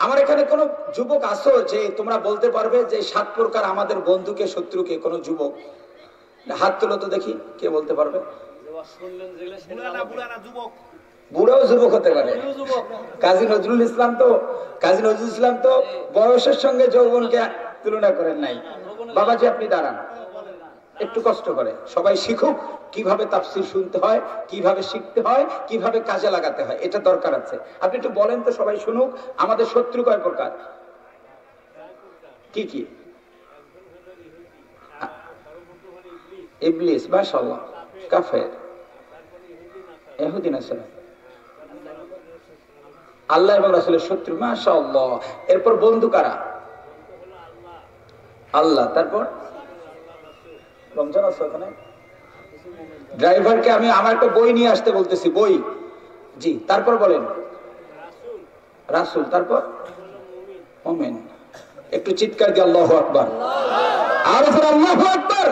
আমার এখানে কোন যুবক আসো যে তোমরা বলতে পারবে যে 7 প্রকার আমাদের বন্ধুকে শত্রুকে? কোন যুবক হাত তুলো তো দেখি, কে বলতে পারবে? বুড়াও যুবক হতে পারে। কাজী নজরুল ইসলাম তো বয়সের সঙ্গে যৌবনকে তুলনা করেন নাই। বাবাজি আপনি দাঁড়ান, একটু কষ্ট করে সবাই শিখুক কিভাবে তাফসীর শুনতে হয়, কিভাবে শিখতে হয়, কিভাবে কাজে লাগাতে হয়, এটা দরকার আছে। আপনি একটু বলেন তো, সবাই শুনুক। আমাদের শত্রু কয় প্রকার, কি কি? ইবলিস, মাশাআল্লাহ, কাফের, ইহুদি, নাসারা, আল্লাহ এবং রাসূলের শত্রু, মাশাআল্লাহ। এরপর বন্ধু কারা? আল্লাহ। তারপর রমজান আছে ওখানে? ড্রাইভারকে আমি আমার একটা বই নিয়ে আসতে বলতেছি, বই। জি, তারপর বলেন। রাসূল, তারপর মুমিন। একটু চিৎকার দিয়ে আল্লাহু আকবার। আর আল্লাহু আকবার।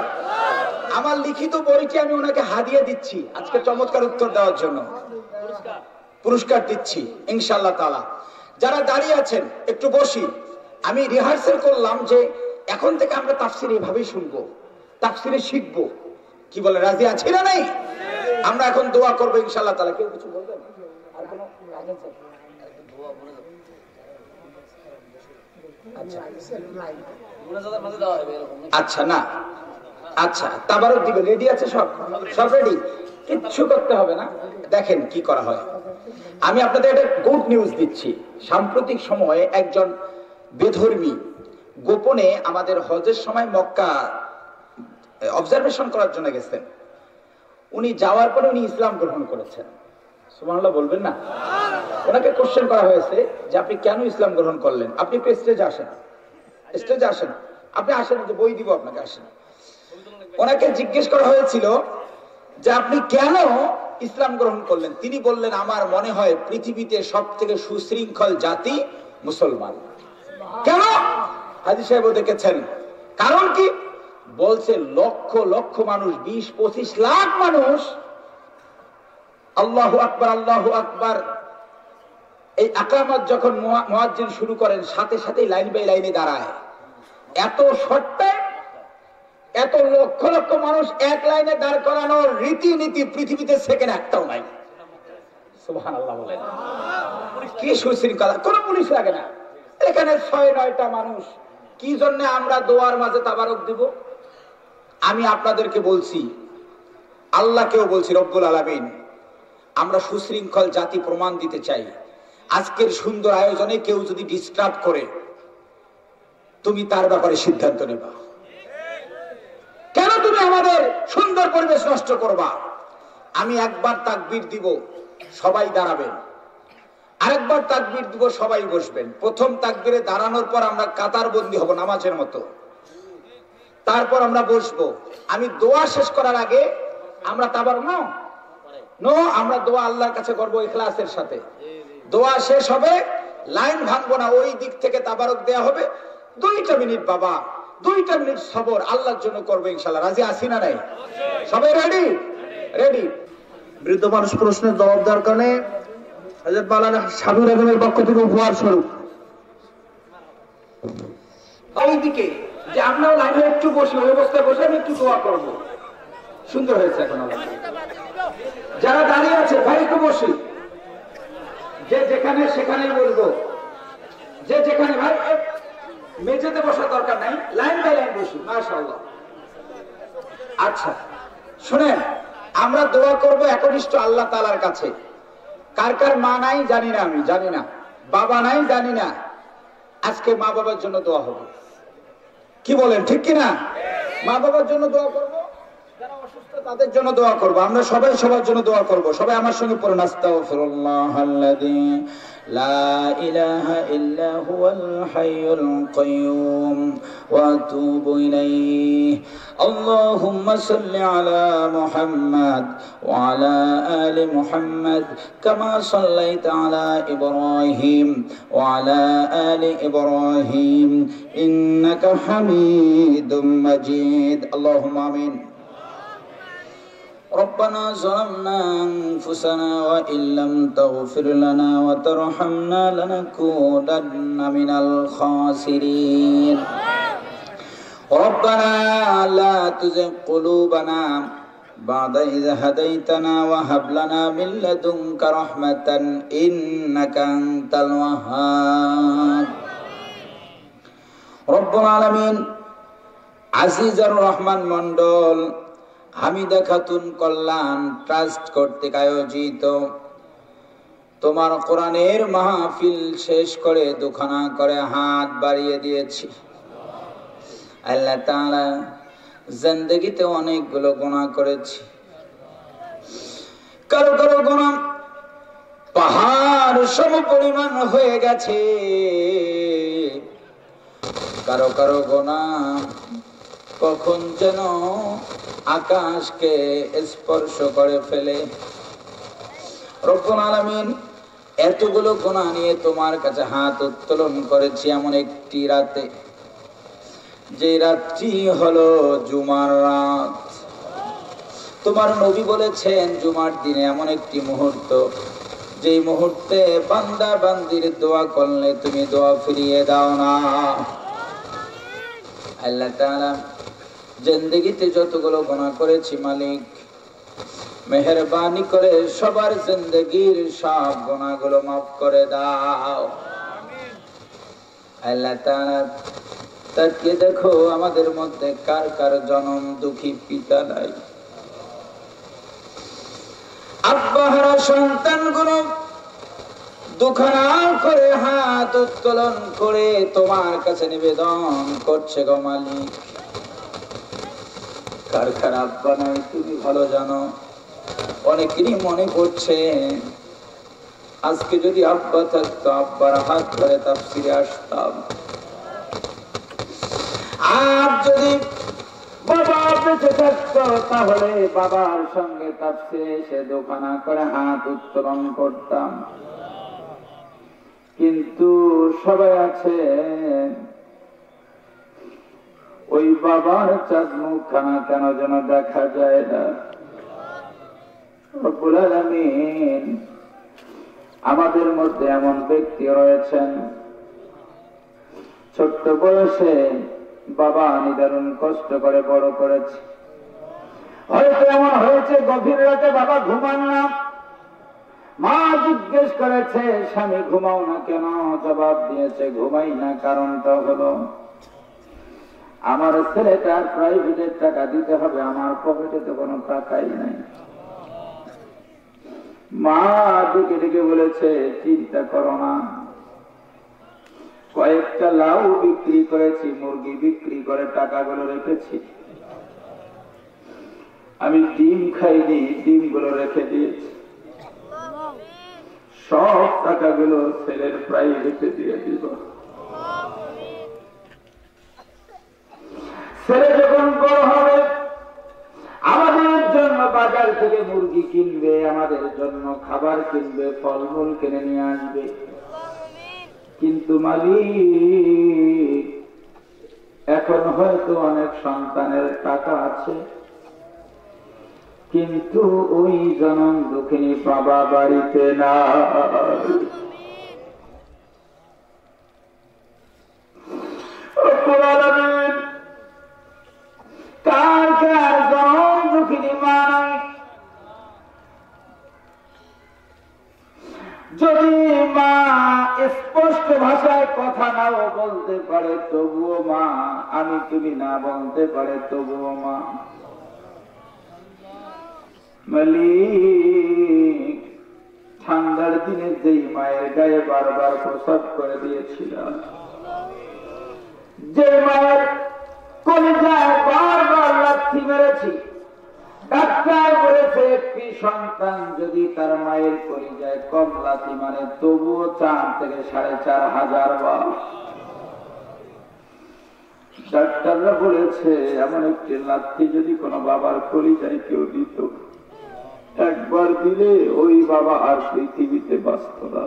আমার লিখিত বইটি আমি ওনাকে হাদিয়া দিচ্ছি আজকে চমৎকার উত্তর দেওয়ার জন্য, পুরস্কার দিচ্ছি ইনশাআল্লাহ তাআলা। যারা দাঁড়িয়ে আছেন একটু বসি। আমি রিহার্সাল করলাম যে এখন থেকে আমরা তাফসীর এভাবেই শুনবো, তাফসীরে শিখবো। কি বলে, রাজি আছি না নাই? আমরা এখন দোয়া করবো ইনশাআল্লাহ তাআলা। কেউ কিছু বলবেন? আর কোনো আচ্ছা না, আচ্ছা তাবারক দিবে, রেডি আছে? সব রেডি, কিচ্ছু করতে হবে না। দেখেন কি করা হয়। আমি আপনাদের একটা গুড নিউজ দিচ্ছি। সাম্প্রতিক সময়ে একজন বেধর্মী গোপনে আমাদের হজের সময় মক্কা অবজারভেশন করার জন্য গেছেন। উনি যাওয়ার পরে উনি ইসলাম গ্রহণ করেছেন। সুবহানাল্লাহ বলবেন না? ওনাকে কোশ্চেন করা হয়েছে যে আপনি কেন ইসলাম গ্রহণ করলেন? আপনি স্টেজে আসেন, স্টেজে আসেন, আপনি আসেন, যে বই দিব আপনাকে, আসেন। ওনাকে জিজ্ঞেস করা হয়েছিল যে আপনি কেন ইসলাম গ্রহণ করলেন? তিনি বললেন, আমার মনে হয় পৃথিবীতে সব থেকে সুশৃঙ্খল জাতি মুসলমান। কেন? হাজী সাহেবও দেখেছেন। কারণ কি? বলছে লক্ষ লক্ষ মানুষ, 20-25 লাখ মানুষ আল্লাহু আকবার আল্লাহু আকবার এই আকামত যখন মুয়াজ্জিন শুরু করেন, সাথে সাথে লাইন বাই লাইনে দাঁড়ায়। এত শর্টে এত লক্ষ লক্ষ মানুষ এক লাইনে দাঁড় করানোর রীতিনীতি পৃথিবীতে সেকেন্ড একটাও নাই। সুবহানাল্লাহ বলেন। কি সুশৃঙ্খলা, কোন পুলিশ লাগে না। এখানে 6-9টা মানুষ। কি জন্য আমরা দোয়ার মাঝে তাবারক দিব? আমি আপনাদেরকে বলছি, আল্লাহকেও বলছি, রব্বুল আলামিন, আমরা সুশৃঙ্খল জাতি প্রমাণ দিতে চাই। আজকের সুন্দর আয়োজনে কেউ যদি ডিস্টার্ব করে, তুমি তার ব্যাপারে সিদ্ধান্ত নেবা। কেন তুমি আমাদের সুন্দর পরিবেশ নষ্ট করবা? আমি একবার তাকবীর দিব, সবাই দাঁড়াবেন। আরেকবার তাকবীর দিব, সবাই বসবেন। প্রথম তাকবীরে দাঁড়ানোর পর আমরা কাতারবন্দি হব নামাজের মতো, তারপর আমরা বসবো। আমি দোয়া শেষ করার আগে আমরা তাবারক আমরা দোয়া আল্লাহর কাছে করবো ইখলাসের সাথে। দোয়া শেষ হবে, লাইন ভাঙবো না, ওই দিক থেকে তাবারক দেয়া হবে। 2টা মিনিট বাবা, 2টা মিনিট সবর আল্লাহর জন্য করবো ইনশাআল্লাহ। রাজি আছি না নাই? সবাই রেডি? রেডি। বৃদ্ধ মানুষ প্রশ্নের জবাব দেওয়ার কারণে হযরত মাওলানা শামীম আজমের পক্ষ থেকে উপহার স্বরূপ এইদিকে যে আমরাও লাইনে একটু বসি, ওই অবস্থায় বসে আমি একটু দোয়া করবো। সুন্দর হয়েছে। এখন যারা দাঁড়িয়ে আছে ভাই একটু বসি, যে যেখানে সেখানে বলবো, যে যেখানে। ভাই মেঝেতে বসার দরকার নাই, লাইন বাই লাইন বসি। মাশাআল্লাহ। আচ্ছা শুনেন, আমরা দোয়া করবো একনিষ্ঠ আল্লাহ তাআলার কাছে। কার কার মা নাই জানি না, আমি জানি না, বাবা নাই জানি না। আজকে মা বাবার জন্য দোয়া হবে। কি বলেন, ঠিক কিনা? মা বাবার জন্য দোয়া করবো, যারা অসুস্থ তাদের জন্য দোয়া করবো। আমরা সবাই সবার জন্য দোয়া করবো। সবাই আমার সঙ্গে পড়ুন, আস্তাগফিরুল্লাহাল্লাযী লা ইলাহা ইল্লা হুয়াল হাইয়ুল কাইয়্যুম ওয়া আতুবু ইলাইহি। আল্লাহুম্মা সাল্লি আলা মুহাম্মাদ ওয়া আলা আলি মুহাম্মাদ কামা সাল্লাইতা আলা ইব্রাহিম ওয়া আলা আলি ইব্রাহিম ইন্নাকা হামিদুম মাজিদ। আল্লাহুম্মা আমিন। ربنا ظلمنا أنفسنا وإن لم تغفر لنا وترحمنا لنكونن من الخاسرين ربنا لا تزغ قلوبنا بعد إذ هديتنا وهب لنا من لدنك رحمة إنك أنت الوهاب رب العالمين আজিজ আর রহমান মন্ডল হামিদা খাতুন কল্যাণ ট্রাস্ট কর্তৃক আয়োজিত তোমার কোরআনের মাহফিল শেষ করে দুখানা করে হাত বাড়িয়ে দিয়েছি। আল্লাহ তাআলা জিন্দেগিতে অনেকগুলো গুনাহ করেছি, কারো কারো গুনাহ পাহাড় সম পরিমাণ হয়ে গেছে, কারো কারো গুনাহ কখন যেন আকাশকে স্পর্শ করে ফেলে। রব্বুল আলামিন এতগুলো গুনাহ নিয়ে তোমার কাছে হাত উত্তোলন করেছি এমন একটি রাতে, যে রাতটি হলো জুমার রাত। তোমার নবী বলেছেন জুমার দিনে এমন একটি মুহূর্ত, যে মুহূর্তে বান্দা বান্দির দোয়া করলে তুমি দোয়া ফিরিয়ে দাও না। আল্লাহ তাআলা জিন্দেগিতে যতগুলো গুনাহ করেছি মালিক মেহেরবানি করে সবার জিন্দেগির সব গুনাহগুলো মাফ করে দাও। আল্লাহ তাআলা তাকিয়ে দেখো আমাদের মধ্যে কার কার জনম দুঃখী পিতা নাই, আব্বাহারা সন্তানগুলো দুখানা করে হাত উত্তোলন করে তোমার কাছে নিবেদন করছে গো মালিক। কার কার আব্বা নাই তুমি ভালো জানো। অনেকেরই মনে করছে আজকে যদি আব্বা থাকতো আব্বার হাত ধরে তাফসিরে আসতাম, আর যদি বাবা বেঁচে থাকতো তাহলে বাবার সঙ্গে তাফসিরে এসে দোকানা করে হাত উত্তোলন করতাম। কিন্তু সবাই আছে ওই বাবার চাঁদ মুখখানা কেন যেন দেখা যায় না। রব্বুল আলামিন আমাদের মধ্যে এমন ব্যক্তি রয়েছেন ছোট্ট বয়সে বাবা নিদারুণ কষ্ট করে বড় করেছে। হয়তো এমন হয়েছে গভীর রাতে বাবা ঘুমান না, মা জিজ্ঞেস করেছে স্বামী ঘুমাও না কেন, জবাব দিয়েছে ঘুমাই না কারণটা হলো আমার ছেলেটার প্রাইভেটের টাকা দিতে হবে, আমার পকেটে তো কোনো টাকাই নাই। মা ডেকে ডেকে বলেছে চিন্তা করো না, কয়েকটা লাউ বিক্রি করেছি, মুরগি বিক্রি করে টাকাগুলো রেখেছি, আমি ডিম খাইনি, ডিমগুলো রেখে দিয়েছি, সব টাকাগুলো ছেলের প্রাইভেটে দিয়ে দিব। ছেলে যখন বড় হবে আমাদের জন্য বাজার থেকে মুরগি কিনবে, আমাদের জন্য খাবার কিনবে, ফলমূল কিনে নিয়ে আসবে। কিন্তু মালিক এখন হয়তো অনেক সন্তানের টাকা আছে, কিন্তু ওই জনম দুঃখিনী বাবা বাড়িতে না। কার কার জনম দুঃখিনী মা নাই? যদি মা স্পষ্ট ভাষায় কথা নাও বলতে পারে তবুও মা, আমি তুমি না বলতে পারে তবুও মা। মালিক ঠান্ডার দিনে যেই মায়ের গায়ে বারবার প্রসাব করে দিয়েছিলাম, যে মায়ের কলিজায় বারবার লাথি মেরেছি, ডাক্তার বলেছে একটি সন্তান যদি তার মায়ের কলিজায় কম লাথি মারে তবুও 4 থেকে 4,500 বার। ডাক্তাররা বলেছে এমন একটি লাথি যদি কোনো বাবার কলিজায় কেউ দিত, একবার দিলে ওই বাবা আর পৃথিবীতে বাঁচত না।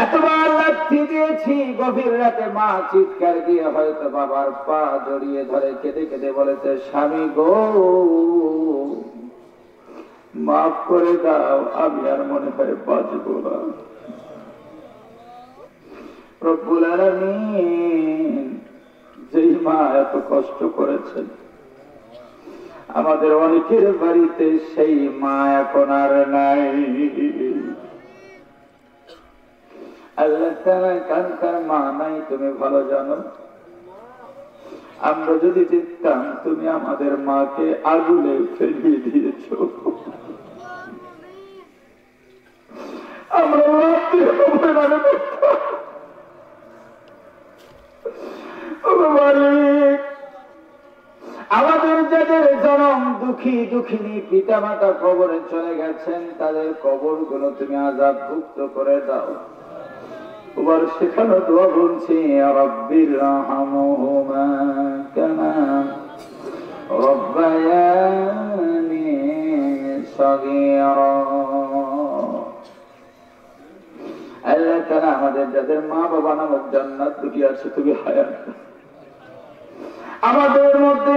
এতবার লাথি দিয়েছি, গভীর রাতে মা চিৎকার দিয়ে হয়তো বাবার পা জড়িয়ে ধরে কেঁদে কেঁদে বলেছে, স্বামী গো মাফ করে দাও, আমি আর মনে হয় বাঁচবো না। রব্বুল আলামিন যেই মা এত কষ্ট করেছেন, আমাদের অনেকের বাড়িতে সেই মা এখন আর নাই। আল্লাহ তাআলা কার কার মা নাই তুমি ভালো জানো। আমরা যদি দেখতাম তুমি আমাদের মাকে আগুনে ফেলিয়ে দিয়েছ, আমরা মালিক আমাদের যাদের জনম দুঃখী দুঃখিনী পিতা মাতা কবরে চলে গেছেন, তাদের কবর গুলো তুমি আযাব মুক্ত করে দাও। তোমার শেখানো দোয়া বলছি, রব্বির রহমহুমা কামা রব্বায়ানি সগীরা। আল্লাহ তাআলা আমাদের যাদের মা বাবা নামক জান্নাত দুটি আছে তুমি হায়াত দাও। আমাদের মধ্যে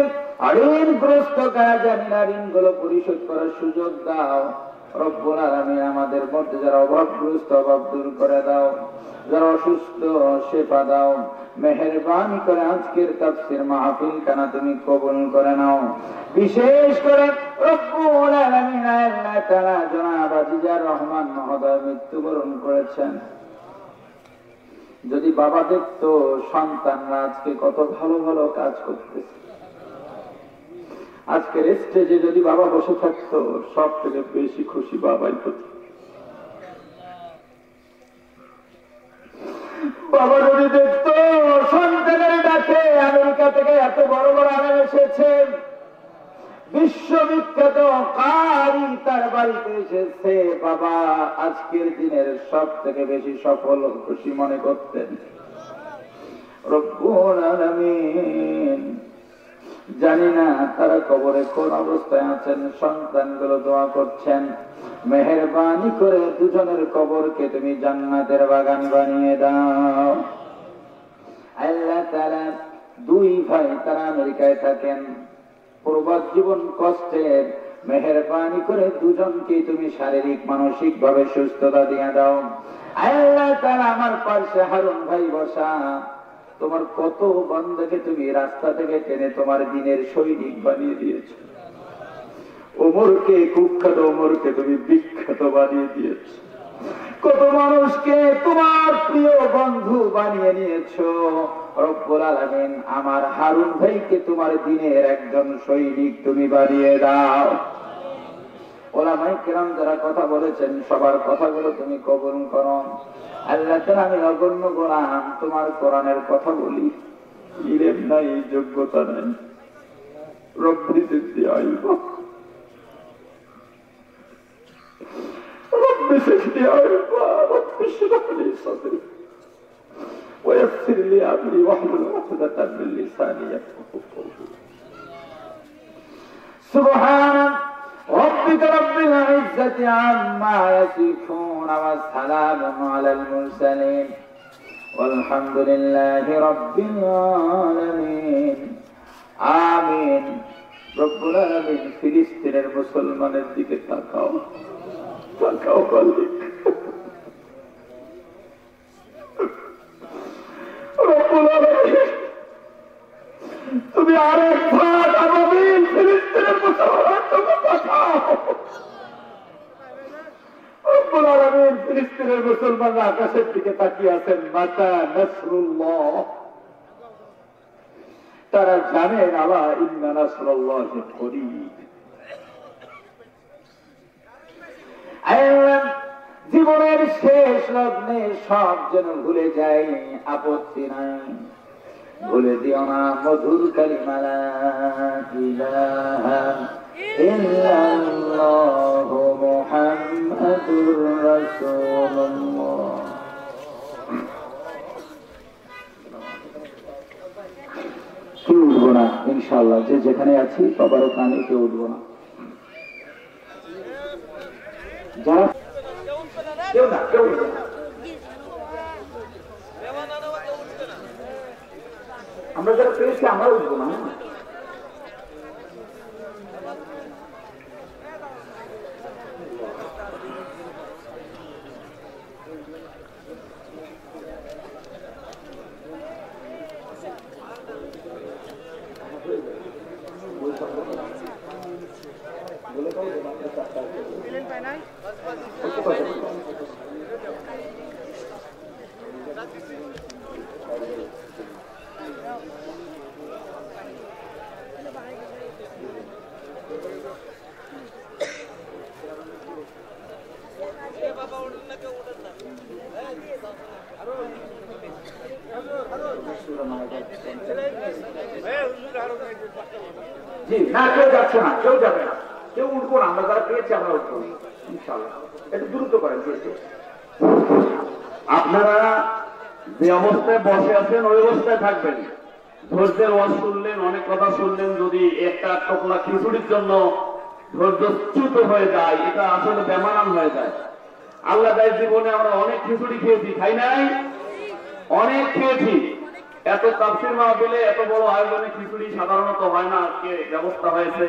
ঋণগ্রস্ত কারা জানি না, ঋণগুলো পরিশোধ করার সুযোগ দাও। রব্বুল আলামিন আমাদের মধ্যে যারা অভাবগ্রস্ত অভাব দূর করে দাও, যারা অসুস্থ শেফা দাও। মেহেরবানি করে আজকের তাফসীর মাহফিল খানা তুমি কবুল করে নাও। বিশেষ করে রব্বুল আলামিন আল্লাহ তাআলা জনাব আজিজার রহমান মহোদয় মৃত্যুবরণ করেছেন। যদি বাবা দেখতো সন্তানরা আজকে কত ভালো ভালো কাজ করতেছে, আজকের স্টেজে যদি বাবা বসে থাকতো সব থেকে বেশি খুশি বাবাই হতো। বাবা যদি দেখতো সন্তানের ডাকে আমেরিকা থেকে এত বড় বড় আলেম এসেছেন, বিশ্ববিখ্যাত কারি তার বাড়িতে এসেছে, বাবা আজকের দিনের সব থেকে বেশি সফল খুশি মনে করতেন। রব্বুল আলামিন জানি না তারা কবরে কোন অবস্থায় আছেন, সন্তানগুলো দোয়া করছেন, মেহেরবানি করে দুজনের কবরকে তুমি জান্নাতের বাগান বানিয়ে দাও। আল্লাহ তাআলা দুই ভাই তারা আমেরিকায় থাকেন, প্রবাস জীবন কষ্টের, মেহেরবানি করে দুজনকে তুমি শারীরিক মানসিক ভাবে সুস্থতা দিয়ে দাও। আল্লাহ তাআলা আমার পাশে হারুন ভাই বসা, তোমার কত বান্দাকে তুমি রাস্তা থেকে টেনে তোমার দিনের সৈনিক বানিয়ে দিয়েছো। ওমরকে কুখ্যাত ওমরকে তুমি বিখ্যাত বানিয়ে দিয়েছো। কত মানুষকে তোমার প্রিয় বন্ধু বানিয়ে নিয়েছো। রব্বুল আলামিন আমার হারুন ভাইকে তোমার দিনের একজন সৈনিক তুমি বানিয়ে দাও। ওলামায়ে কেরাম যারা কথা বলেছেন সবার কথাগুলো তুমি কবুল করো। আল্লাহ তাআলা আমি অগণ্য গোলাম, তোমার কোরআনের কথা বলি, ইলম নাই, যোগ্যতা নাই। রব্বি জিদনি ইলমা, রব্বি জিদনি ইলমা, রব্বি ইশরাহ লি সাদরি ويسر لي أمري واحلل عقدة من لساني يفقهوا قولي. سبحان ربك رب العزة عما يصفون والسلام على المرسلين والحمد لله رب العالمين. آمين. রব্বুল আলামিন ফিলিস্তিনের মুসলমানের দিকে তাকাও, তাকাও মালিক। রব্বুল আলামিন তুমি আরেক ভাগ আবাবিল ফিলিস্তিনের মুসলমানকে পাঠাও। রব্বুল আলামিন ফিলিস্তিনের মুসলমানরা আকাশের দিকে তাকিয়ে আছেন, মাতা নাসরুল্লাহ। তারা জানেন আলা ইন্না নাসরুল্লাহি করিব। জীবনের শেষ লগ্নে সব যেন ভুলে যাই, আপত্তি নাই, ভুলে দিও না মধুর কালিমা লা ইলাহা ইল্লাল্লাহু মুহাম্মাদুর রাসূলুল্লাহ। কেউ উঠবো না ইনশাআল্লাহ, যে যেখানে আছি সবার ওখানে কেউ উঠবো না। যারা কেউ না, কেউ উঠবো না। আমরা যারা পেয়েছি আমরা উঠবো না। জি না, কেউ যাচ্ছে না, কেউ যাবে না, কেউ উঠবো না, আমরা যারা পেয়েছি আমরা উঠবো ইনশাআল্লাহ। একটু দ্রুত করেন। আপনারা যে অবস্থায় বসে আছেন ওই অবস্থায় থাকবেন। ধৈর্যের ওয়াজ শুনলেন, অনেক কথা শুনলেন, যদি একটা টোকলা খিচুড়ির জন্য ধৈর্যচ্যুত হয়ে যায়, এটা আসলে বেমানান হয়ে যায়। আল্লাহ তার জীবনে আমরা অনেক খিচুড়ি খেয়েছি, খাই নাই? অনেক খেয়েছি। এত তাফসীর মাহফিলে এত বড় আয়োজনে খিচুড়ি সাধারণত হয় না, আজকে ব্যবস্থা হয়েছে।